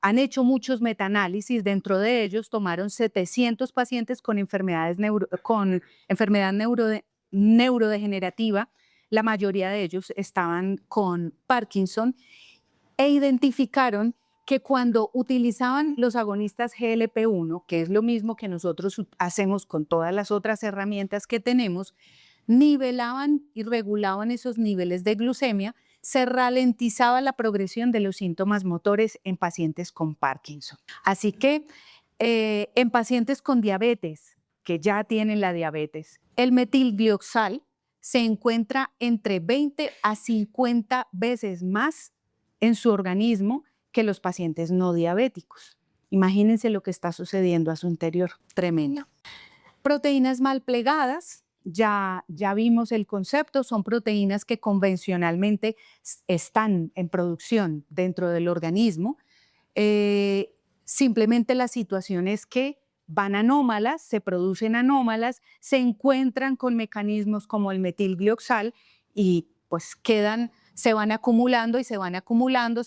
han hecho muchos metaanálisis, dentro de ellos tomaron 700 pacientes con enfermedad neurodegenerativa, la mayoría de ellos estaban con Parkinson, e identificaron que cuando utilizaban los agonistas GLP-1, que es lo mismo que nosotros hacemos con todas las otras herramientas que tenemos, nivelaban y regulaban esos niveles de glucemia, se ralentizaba la progresión de los síntomas motores en pacientes con Parkinson. Así que en pacientes con diabetes, que ya tienen la diabetes, el metilglioxal se encuentra entre 20 a 50 veces más en su organismo que los pacientes no diabéticos. Imagínense lo que está sucediendo a su interior, tremendo. Proteínas mal plegadas, ya vimos el concepto, son proteínas que convencionalmente están en producción dentro del organismo. Simplemente la situación es que van anómalas, se producen anómalas, se encuentran con mecanismos como el metilglioxal y pues se van acumulando y se van acumulando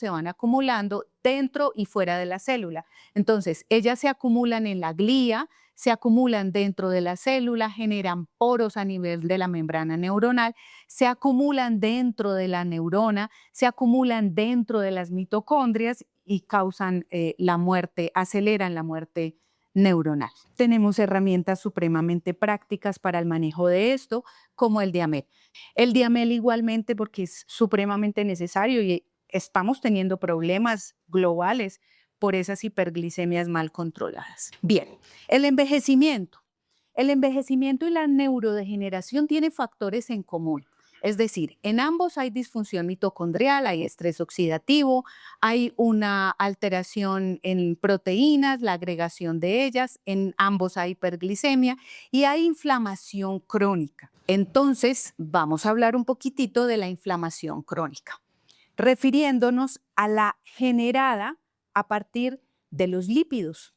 dentro y fuera de la célula. Entonces, ellas se acumulan en la glía, se acumulan dentro de la célula, generan poros a nivel de la membrana neuronal, se acumulan dentro de la neurona, se acumulan dentro de las mitocondrias y causan la muerte, aceleran la muerte neuronal. Tenemos herramientas supremamente prácticas para el manejo de esto, como el Diamel. El Diamel igualmente porque es supremamente necesario y estamos teniendo problemas globales por esas hiperglicemias mal controladas. Bien, el envejecimiento. El envejecimiento y la neurodegeneración tienen factores en común. Es decir, en ambos hay disfunción mitocondrial, hay estrés oxidativo, hay una alteración en proteínas, la agregación de ellas, en ambos hay hiperglicemia y hay inflamación crónica. Entonces, vamos a hablar un poquitito de la inflamación crónica, refiriéndonos a la generada a partir de los lípidos.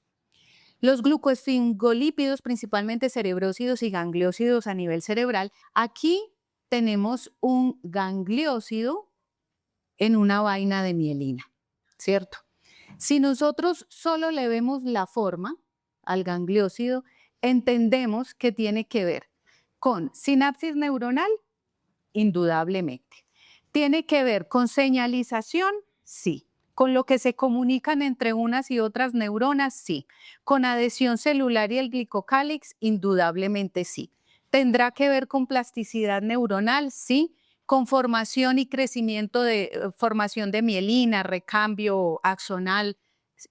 Los glucosfingolípidos, principalmente cerebrósidos y gangliósidos a nivel cerebral. Aquí tenemos un gangliósido en una vaina de mielina, ¿cierto? Si nosotros solo le vemos la forma al gangliósido, entendemos que tiene que ver con sinapsis neuronal, indudablemente. ¿Tiene que ver con señalización? Sí. ¿Con lo que se comunican entre unas y otras neuronas? Sí. ¿Con adhesión celular y el glicocálix? Indudablemente sí. ¿Tendrá que ver con plasticidad neuronal? Sí. ¿Con formación y crecimiento de formación de mielina, recambio axonal?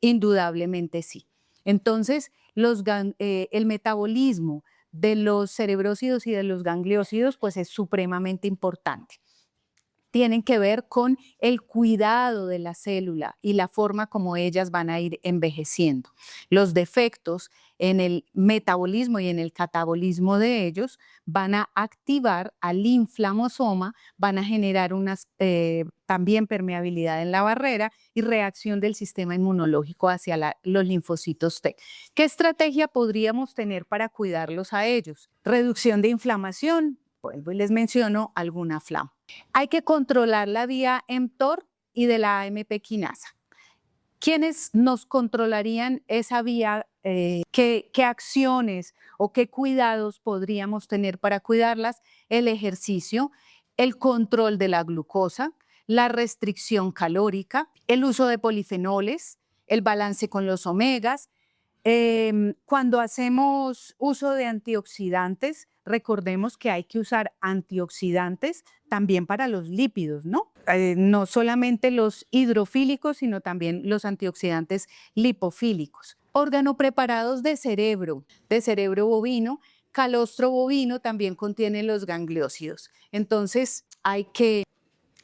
Indudablemente sí. Entonces, el metabolismo de los cerebrósidos y de los gangliósidos pues es supremamente importante. Tienen que ver con el cuidado de la célula y la forma como ellas van a ir envejeciendo. Los defectos en el metabolismo y en el catabolismo de ellos van a activar al inflamosoma, van a generar también permeabilidad en la barrera y reacción del sistema inmunológico hacia los linfocitos T. ¿Qué estrategia podríamos tener para cuidarlos a ellos? Reducción de inflamación, vuelvo y les menciono alguna flama. Hay que controlar la vía mTOR y de la AMP quinasa. ¿Quiénes nos controlarían esa vía? ¿Qué acciones o qué cuidados podríamos tener para cuidarlas? El ejercicio, el control de la glucosa, la restricción calórica, el uso de polifenoles, el balance con los omegas. Cuando hacemos uso de antioxidantes, recordemos que hay que usar antioxidantes también para los lípidos, ¿no? No solamente los hidrofílicos, sino también los antioxidantes lipofílicos. Organopreparados de cerebro bovino, calostro bovino también contiene los gangliósidos. Entonces hay que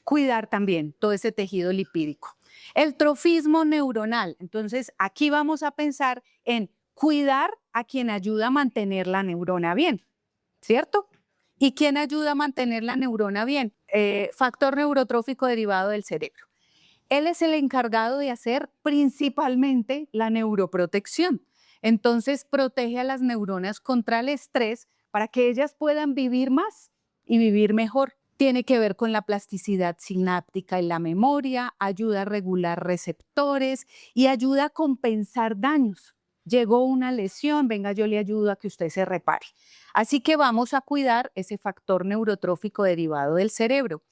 cuidar también todo ese tejido lipídico. El trofismo neuronal. Entonces, aquí vamos a pensar en cuidar a quien ayuda a mantener la neurona bien, ¿cierto? ¿Y quién ayuda a mantener la neurona bien? Factor neurotrófico derivado del cerebro. Él es el encargado de hacer principalmente la neuroprotección. Entonces, protege a las neuronas contra el estrés para que ellas puedan vivir más y vivir mejor. Tiene que ver con la plasticidad sináptica y la memoria, ayuda a regular receptores y ayuda a compensar daños. Llegó una lesión, venga, yo le ayudo a que usted se repare. Así que vamos a cuidar ese factor neurotrófico derivado del cerebro.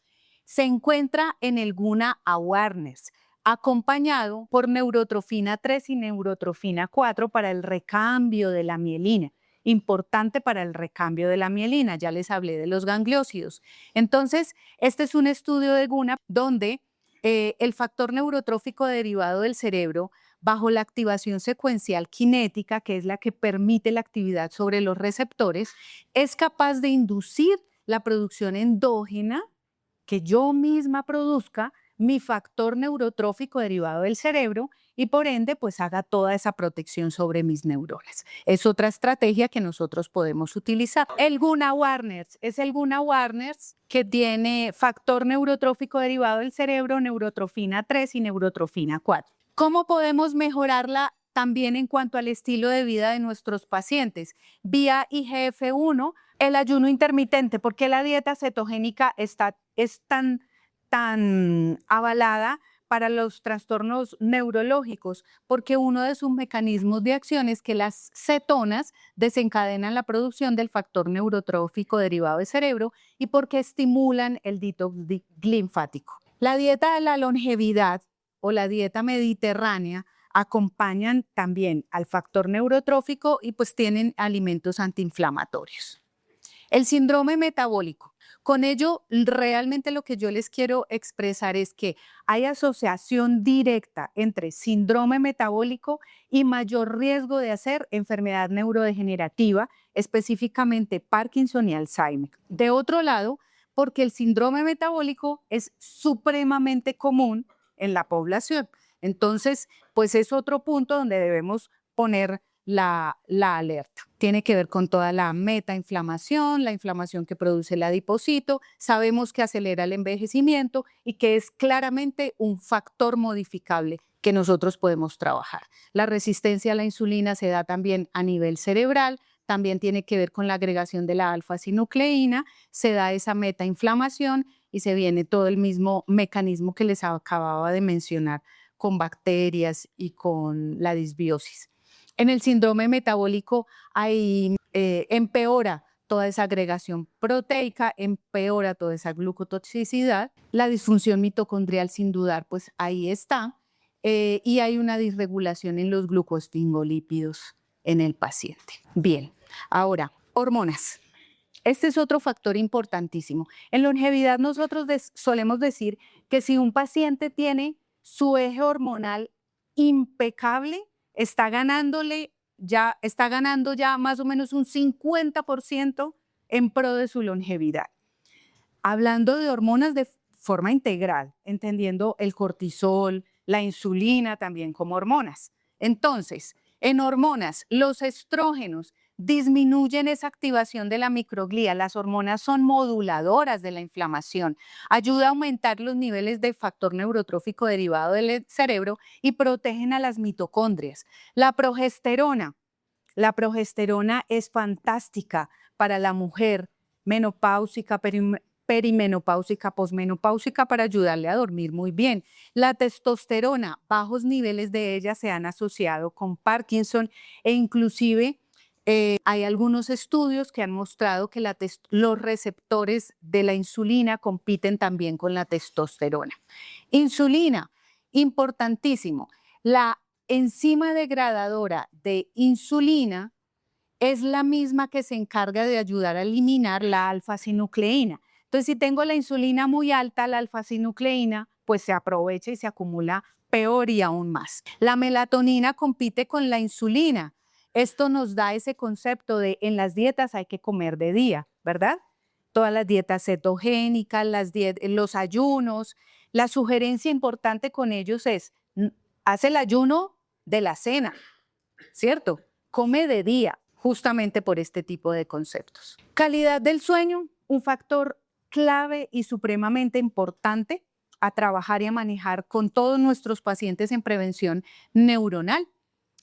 Se encuentra en el guna awareness, acompañado por neurotrofina 3 y neurotrofina 4 para el recambio de la mielina. Importante para el recambio de la mielina, ya les hablé de los gangliósidos. Entonces, este es un estudio de guna donde el factor neurotrófico derivado del cerebro, bajo la activación secuencial cinética, que es la que permite la actividad sobre los receptores, es capaz de inducir la producción endógena, que yo misma produzca mi factor neurotrófico derivado del cerebro y por ende pues haga toda esa protección sobre mis neuronas. Es otra estrategia que nosotros podemos utilizar. El Guna-Warners es el Guna-Warners que tiene factor neurotrófico derivado del cerebro, neurotrofina 3 y neurotrofina 4. ¿Cómo podemos mejorarla también en cuanto al estilo de vida de nuestros pacientes? Vía IGF-1, el ayuno intermitente. ¿Por qué la dieta cetogénica es tan avalada para los trastornos neurológicos? Porque uno de sus mecanismos de acción es que las cetonas desencadenan la producción del factor neurotrófico derivado del cerebro y porque estimulan el detox linfático. La dieta de la longevidad o la dieta mediterránea acompañan también al factor neurotrófico y pues tienen alimentos antiinflamatorios. El síndrome metabólico. Con ello, realmente lo que yo les quiero expresar es que hay asociación directa entre síndrome metabólico y mayor riesgo de hacer enfermedad neurodegenerativa, específicamente Parkinson y Alzheimer. De otro lado, porque el síndrome metabólico es supremamente común en la población. Entonces, pues es otro punto donde debemos poner la alerta. Tiene que ver con toda la metainflamación, la inflamación que produce el adipocito. Sabemos que acelera el envejecimiento y que es claramente un factor modificable que nosotros podemos trabajar. La resistencia a la insulina se da también a nivel cerebral, también tiene que ver con la agregación de la alfa-sinucleína, se da esa metainflamación y se viene todo el mismo mecanismo que les acababa de mencionar con bacterias y con la disbiosis. En el síndrome metabólico empeora toda esa agregación proteica, empeora toda esa glucotoxicidad, la disfunción mitocondrial sin dudar, pues ahí está, y hay una disregulación en los glucosfingolípidos en el paciente. Bien, ahora, hormonas. Este es otro factor importantísimo. En longevidad nosotros solemos decir que si un paciente tiene su eje hormonal impecable, está ganando ya más o menos un 50% en pro de su longevidad. Hablando de hormonas de forma integral, entendiendo el cortisol, la insulina también como hormonas. Entonces, en hormonas, los estrógenos disminuyen esa activación de la microglía. Las hormonas son moduladoras de la inflamación, ayuda a aumentar los niveles de factor neurotrófico derivado del cerebro y protegen a las mitocondrias. La progesterona es fantástica para la mujer menopáusica, perimenopáusica, posmenopáusica, para ayudarle a dormir muy bien. La testosterona, bajos niveles de ella se han asociado con Parkinson e inclusive hay algunos estudios que han mostrado que los receptores de la insulina compiten también con la testosterona. Insulina, importantísimo. La enzima degradadora de insulina es la misma que se encarga de ayudar a eliminar la alfa-sinucleína. Entonces, si tengo la insulina muy alta, la alfa-sinucleína pues se aprovecha y se acumula peor y aún más. La melatonina compite con la insulina. Esto nos da ese concepto de en las dietas hay que comer de día, ¿verdad? Todas las dietas cetogénicas, los ayunos. La sugerencia importante con ellos es, haz el ayuno de la cena, ¿cierto? Come de día, justamente por este tipo de conceptos. Calidad del sueño, un factor clave y supremamente importante a trabajar y a manejar con todos nuestros pacientes en prevención neuronal.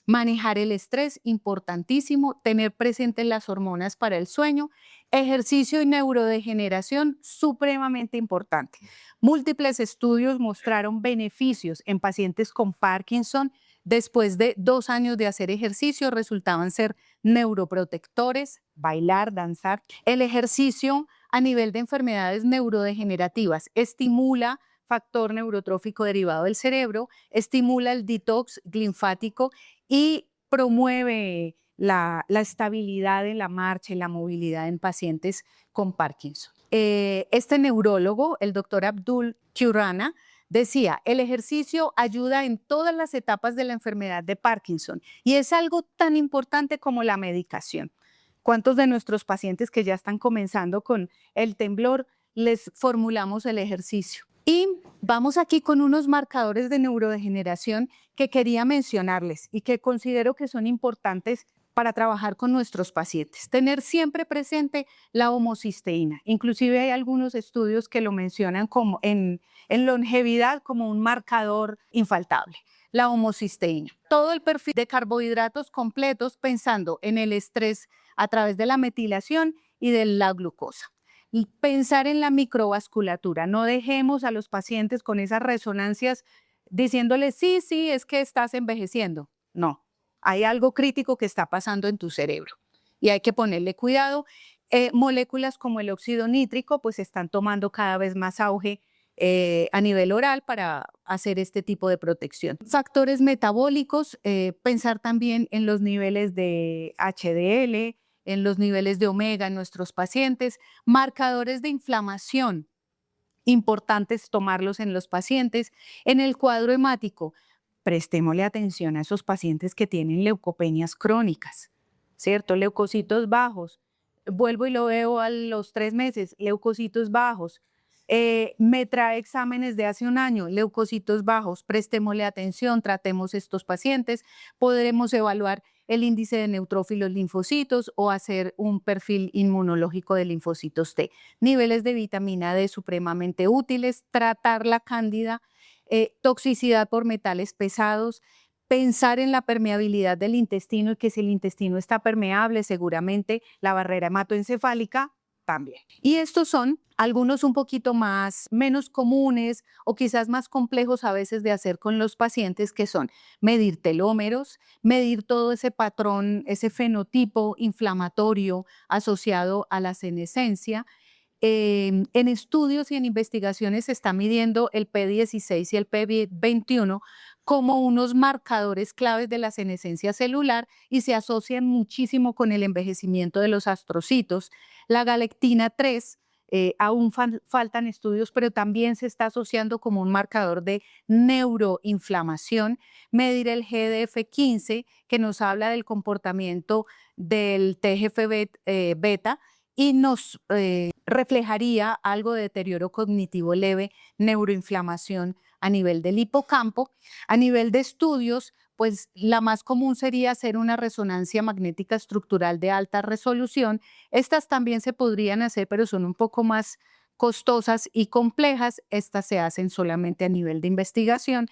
Manejar el estrés, importantísimo, tener presentes las hormonas para el sueño, ejercicio y neurodegeneración, supremamente importante. Múltiples estudios mostraron beneficios en pacientes con Parkinson. Después de 2 años de hacer ejercicio, resultaban ser neuroprotectores, bailar, danzar. El ejercicio a nivel de enfermedades neurodegenerativas estimula factor neurotrófico derivado del cerebro, estimula el detox linfático y promueve la estabilidad en la marcha y la movilidad en pacientes con Parkinson. Este neurólogo, el doctor Abdul Khurana, decía, el ejercicio ayuda en todas las etapas de la enfermedad de Parkinson y es algo tan importante como la medicación. ¿Cuántos de nuestros pacientes que ya están comenzando con el temblor les formulamos el ejercicio? Y vamos aquí con unos marcadores de neurodegeneración que quería mencionarles y que considero que son importantes para trabajar con nuestros pacientes. Tener siempre presente la homocisteína. Inclusive hay algunos estudios que lo mencionan como en longevidad como un marcador infaltable. La homocisteína. Todo el perfil de carbohidratos completos pensando en el estrés a través de la metilación y de la glucosa. Y pensar en la microvasculatura. No dejemos a los pacientes con esas resonancias diciéndoles, sí, es que estás envejeciendo. No, hay algo crítico que está pasando en tu cerebro y hay que ponerle cuidado. Moléculas como el óxido nítrico pues están tomando cada vez más auge a nivel oral para hacer este tipo de protección. Factores metabólicos, pensar también en los niveles de HDL, en los niveles de omega en nuestros pacientes, marcadores de inflamación, importantes tomarlos en los pacientes. En el cuadro hemático, prestémosle atención a esos pacientes que tienen leucopenias crónicas, ¿cierto? Leucocitos bajos, vuelvo y lo veo a los 3 meses, leucocitos bajos. Me trae exámenes de hace un año, leucocitos bajos, prestémosle atención, tratemos estos pacientes, podremos evaluar el índice de neutrófilos linfocitos o hacer un perfil inmunológico de linfocitos T. Niveles de vitamina D supremamente útiles, tratar la cándida, toxicidad por metales pesados, pensar en la permeabilidad del intestino y que si el intestino está permeable, seguramente la barrera hematoencefálica también. Y estos son algunos un poquito menos comunes o quizás más complejos a veces de hacer con los pacientes, que son medir telómeros, medir todo ese patrón, ese fenotipo inflamatorio asociado a la senescencia. En estudios y en investigaciones se está midiendo el P16 y el P21 como unos marcadores claves de la senescencia celular y se asocian muchísimo con el envejecimiento de los astrocitos. La galectina 3, aún faltan estudios, pero también se está asociando como un marcador de neuroinflamación. Medir el GDF15, que nos habla del comportamiento del TGF-beta y nos reflejaría algo de deterioro cognitivo leve, neuroinflamación a nivel del hipocampo. A nivel de estudios, pues la más común sería hacer una resonancia magnética estructural de alta resolución. Estas también se podrían hacer, pero son un poco más costosas y complejas. Estas se hacen solamente a nivel de investigación.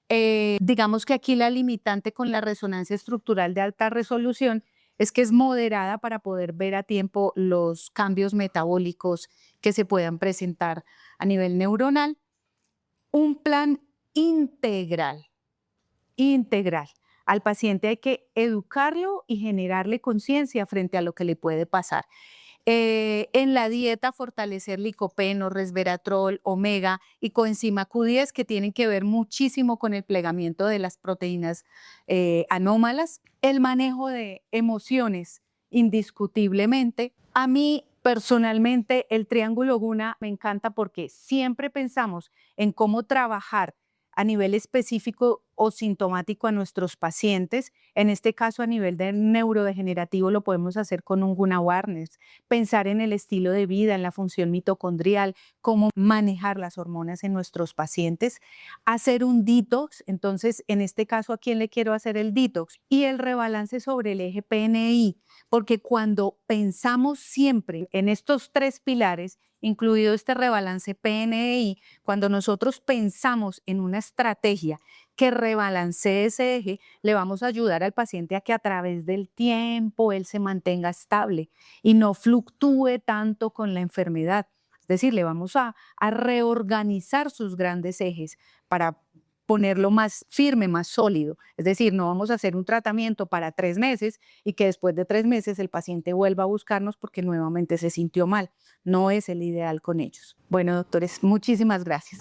Digamos que aquí la limitante con la resonancia estructural de alta resolución es que es moderada para poder ver a tiempo los cambios metabólicos que se puedan presentar a nivel neuronal. Un plan integral. Al paciente hay que educarlo y generarle conciencia frente a lo que le puede pasar. En la dieta, fortalecer licopeno, resveratrol, omega y coenzima Q10, que tienen que ver muchísimo con el plegamiento de las proteínas anómalas. El manejo de emociones, indiscutiblemente. A mí personalmente el triángulo GUNA me encanta porque siempre pensamos en cómo trabajar a nivel específico o sintomático a nuestros pacientes. En este caso, a nivel de neurodegenerativo, lo podemos hacer con un Guna Awareness, pensar en el estilo de vida, en la función mitocondrial, cómo manejar las hormonas en nuestros pacientes, hacer un detox. Entonces, en este caso, ¿a quién le quiero hacer el detox? Y el rebalance sobre el eje PNI, porque cuando pensamos siempre en estos tres pilares, incluido este rebalance PNI, cuando nosotros pensamos en una estrategia que rebalancee ese eje, le vamos a ayudar al paciente a que a través del tiempo él se mantenga estable y no fluctúe tanto con la enfermedad. Es decir, le vamos a reorganizar sus grandes ejes para ponerlo más firme, más sólido. Es decir, no vamos a hacer un tratamiento para 3 meses y que después de 3 meses el paciente vuelva a buscarnos porque nuevamente se sintió mal. No es el ideal con ellos. Bueno, doctores, muchísimas gracias.